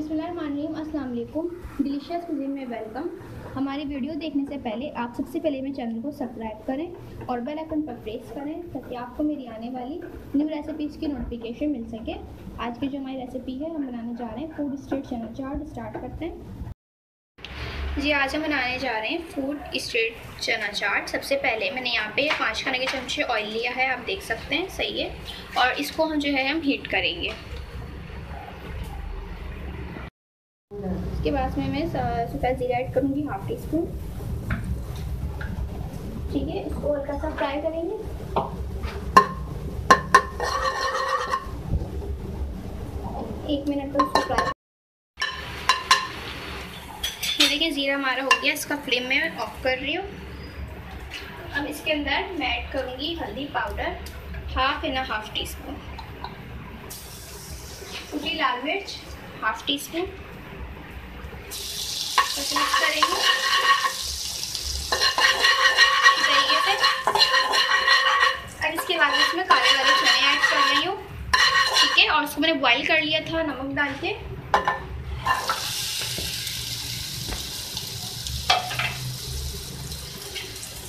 बिस्मिल्लाहिर्रहमानिर्रहीम, अस्सलाम वालेकुम। डिलीशियस कुज़ीन में वेलकम। हमारी वीडियो देखने से पहले आप सबसे पहले मेरे चैनल को सब्सक्राइब करें और बेल आइकन पर प्रेस करें ताकि आपको मेरी आने वाली न्यू रेसिपीज़ की नोटिफिकेशन मिल सके। आज की जो हमारी रेसिपी है हम बनाने जा रहे हैं फूड स्ट्रीट चना चाट। स्टार्ट करते हैं जी। आज हम बनाने जा रहे हैं फूड स्ट्रीट चना चाट। सबसे पहले मैंने यहाँ पे 5 खाने के चमचे ऑयल लिया है, आप देख सकते हैं, सही है। और इसको हम जो है हम हीट करेंगे। इसके बाद में मैं सूखा जीरा ऐड करूँगी, ½ टी स्पून। ठीक है, इसको हल्का सा फ्राई करेंगे। एक मिनट तक इसको फ्राई। ये देखिए जीरा हमारा हो गया, इसका फ्लेम मैं ऑफ कर रही हूँ। अब इसके अंदर मैं ऐड करूँगी हल्दी पाउडर ½ टी स्पून, सूखी लाल मिर्च ½ टी स्पून। मिक्स करेंगे तरीके से। अब इसके बाद इसमें काले वाले चने ऐड कर रही हूँ, ठीक है। और उसको मैंने बॉईल कर लिया था नमक डाल के।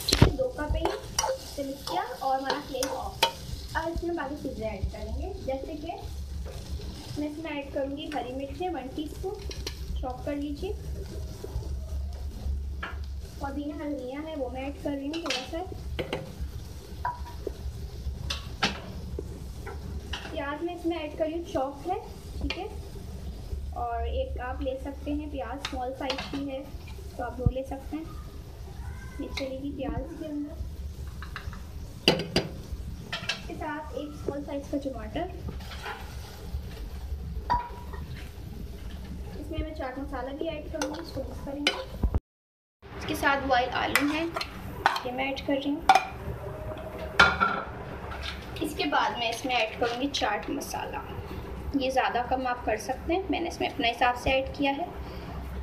ठीक है, 2 कप है इसे मिक्स किया और हमारा फ्लेम ऑफ। अब इसमें बाकी चीज़ें ऐड करेंगे, जैसे कि मैं इसमें ऐड करूँगी हरी मिर्च 1 टीस्पून, चॉप कर लीजिए। पुदीना धनिया है वो मैं ऐड कर रही हूँ थोड़ा सा। प्याज में इसमें ऐड कर रही हूँ, चॉप है, ठीक है। और एक आप ले सकते हैं प्याज, स्मॉल साइज की है तो आप 2 ले सकते हैं। ये चलेगी प्याज के अंदर। इसके साथ एक स्मॉल साइज का टमाटर। इसमें मैं चाट मसाला भी ऐड करूँगी, इसको मिक्स करेंगे। इसके साथ बॉयल आलू हैं, ये मैं ऐड कर रही हूँ। इसके बाद मैं इसमें ऐड करूँगी चाट मसाला। ये ज़्यादा कम आप कर सकते हैं, मैंने इसमें अपने हिसाब से ऐड किया है,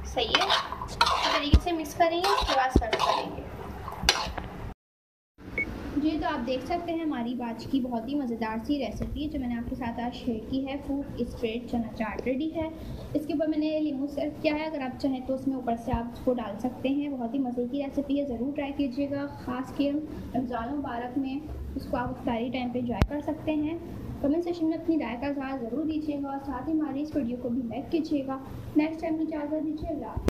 सही है। इस तरीके से मिक्स करेंगे, उसके बाद सर्व करेंगे जी। तो आप देख सकते हैं हमारी आज की बहुत ही मज़ेदार सी रेसिपी जो मैंने आपके साथ आज शेयर की है, फूड स्ट्रीट चना चाट रेडी है। इसके ऊपर मैंने लीमू सर्व किया है, अगर आप चाहें तो उसमें ऊपर से आप उसको डाल सकते हैं। बहुत ही मज़े की रेसिपी है, ज़रूर ट्राई कीजिएगा। ख़ास के रमज़ान मुबारक में इसको आप इफ्तारी टाइम पे एंजॉय कर सकते हैं। कमेंट सेक्शन में अपनी राय का इज़हार ज़रूर दीजिएगा और साथ ही हमारी इस वीडियो को भी लाइक कीजिएगा। नेक्स्ट टाइम इजाज़त दीजिए। अल्लाह।